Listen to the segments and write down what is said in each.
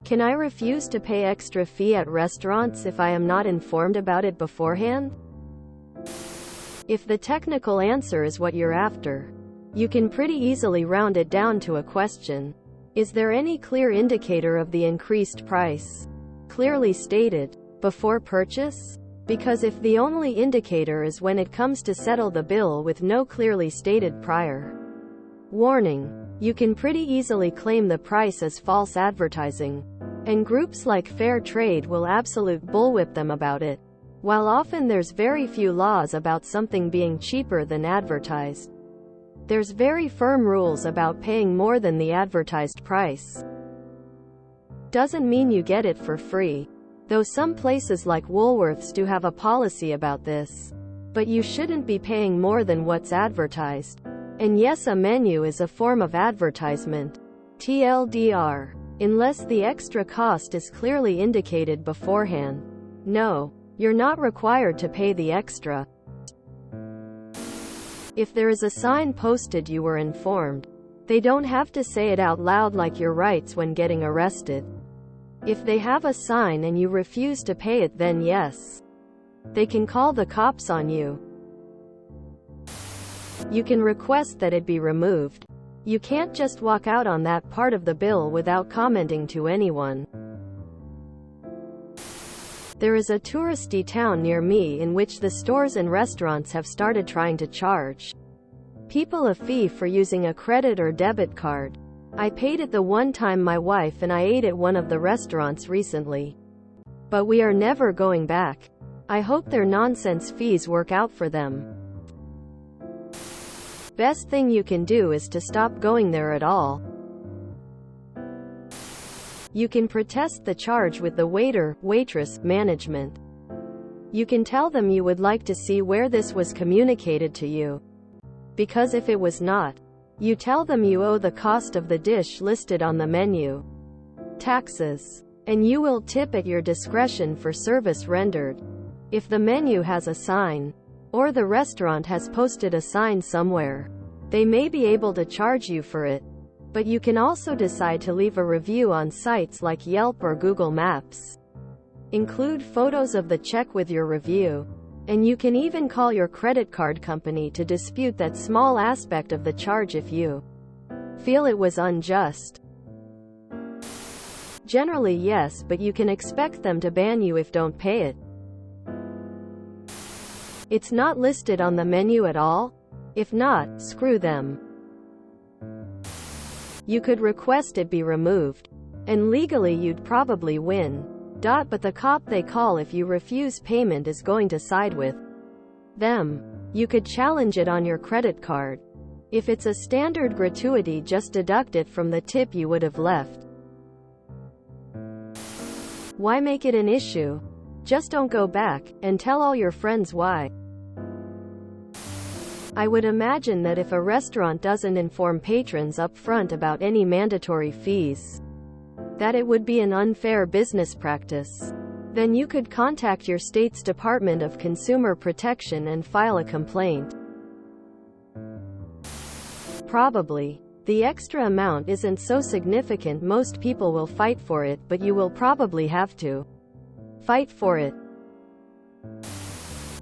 Can I refuse to pay extra fee at restaurants if I am not informed about it beforehand? If the technical answer is what you're after, you can pretty easily round it down to a question. Is there any clear indicator of the increased price, clearly stated, before purchase? Because if the only indicator is when it comes to settle the bill with no clearly stated prior warning, you can pretty easily claim the price as false advertising. And groups like Fair Trade will absolute bullwhip them about it. While often there's very few laws about something being cheaper than advertised, there's very firm rules about paying more than the advertised price. Doesn't mean you get it for free, though some places like Woolworths do have a policy about this. But you shouldn't be paying more than what's advertised. And yes, a menu is a form of advertisement. TLDR. Unless the extra cost is clearly indicated beforehand. No, you're not required to pay the extra. If there is a sign posted, you were informed. They don't have to say it out loud like your rights when getting arrested. If they have a sign and you refuse to pay it, then yes, they can call the cops on you. You can request that it be removed. You can't just walk out on that part of the bill without commenting to anyone. There is a touristy town near me in which the stores and restaurants have started trying to charge people a fee for using a credit or debit card. I paid it the one time my wife and I ate at one of the restaurants recently. But we are never going back. I hope their nonsense fees work out for them. Best thing you can do is to stop going there at all. You can protest the charge with the waiter, waitress, management. You can tell them you would like to see where this was communicated to you. Because if it was not, you tell them you owe the cost of the dish listed on the menu, taxes, and you will tip at your discretion for service rendered. If the menu has a sign, or the restaurant has posted a sign somewhere, they may be able to charge you for it. But you can also decide to leave a review on sites like Yelp or Google Maps. Include photos of the check with your review. And you can even call your credit card company to dispute that small aspect of the charge if you feel it was unjust. Generally yes, but you can expect them to ban you if don't pay it. It's not listed on the menu at all? If not, screw them. You could request it be removed. And legally you'd probably win. But the cop they call if you refuse payment is going to side with them. You could challenge it on your credit card. If it's a standard gratuity, just deduct it from the tip you would have left. Why make it an issue? Just don't go back, and tell all your friends why. I would imagine that if a restaurant doesn't inform patrons up front about any mandatory fees, that it would be an unfair business practice. Then you could contact your state's Department of Consumer Protection and file a complaint. Probably. The extra amount isn't so significant, most people will fight for it, but you will probably have to fight for it.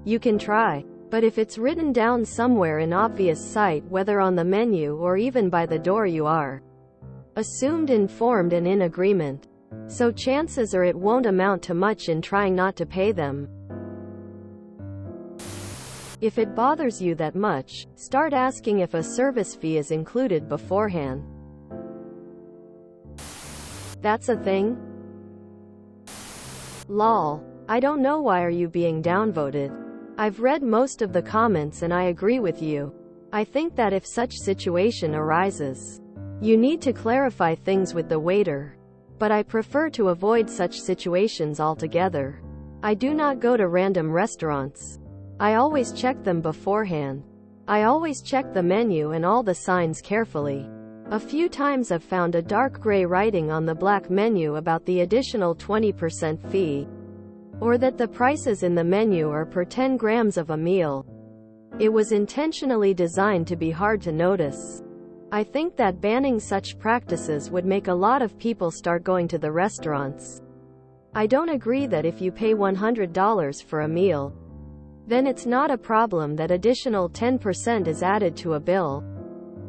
You can try. But if it's written down somewhere in obvious sight, whether on the menu or even by the door, you are assumed informed and in agreement. So chances are it won't amount to much in trying not to pay them. If it bothers you that much, start asking if a service fee is included beforehand. That's a thing? Lol. I don't know, why are you being downvoted? I've read most of the comments and I agree with you. I think that if such situation arises, you need to clarify things with the waiter. But I prefer to avoid such situations altogether. I do not go to random restaurants. I always check them beforehand. I always check the menu and all the signs carefully. A few times I've found a dark gray writing on the black menu about the additional 20% fee, or that the prices in the menu are per 10 grams of a meal. It was intentionally designed to be hard to notice. I think that banning such practices would make a lot of people start going to the restaurants. I don't agree that if you pay $100 for a meal, then it's not a problem that additional 10% is added to a bill.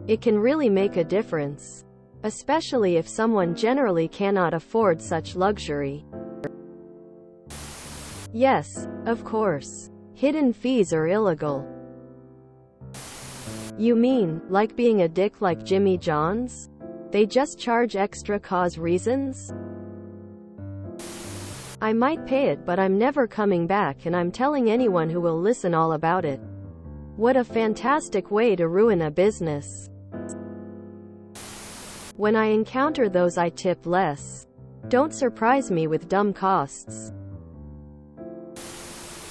It can really make a difference, especially if someone generally cannot afford such luxury. Yes, of course. Hidden fees are illegal. You mean, like being a dick like Jimmy John's? They just charge extra cause reasons? I might pay it, but I'm never coming back, and I'm telling anyone who will listen all about it. What a fantastic way to ruin a business. When I encounter those, I tip less. Don't surprise me with dumb costs.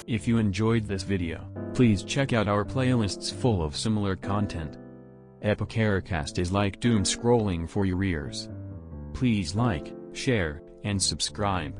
If you enjoyed this video, please check out our playlists full of similar content. Epicaricast is like doom scrolling for your ears. Please like, share, and subscribe.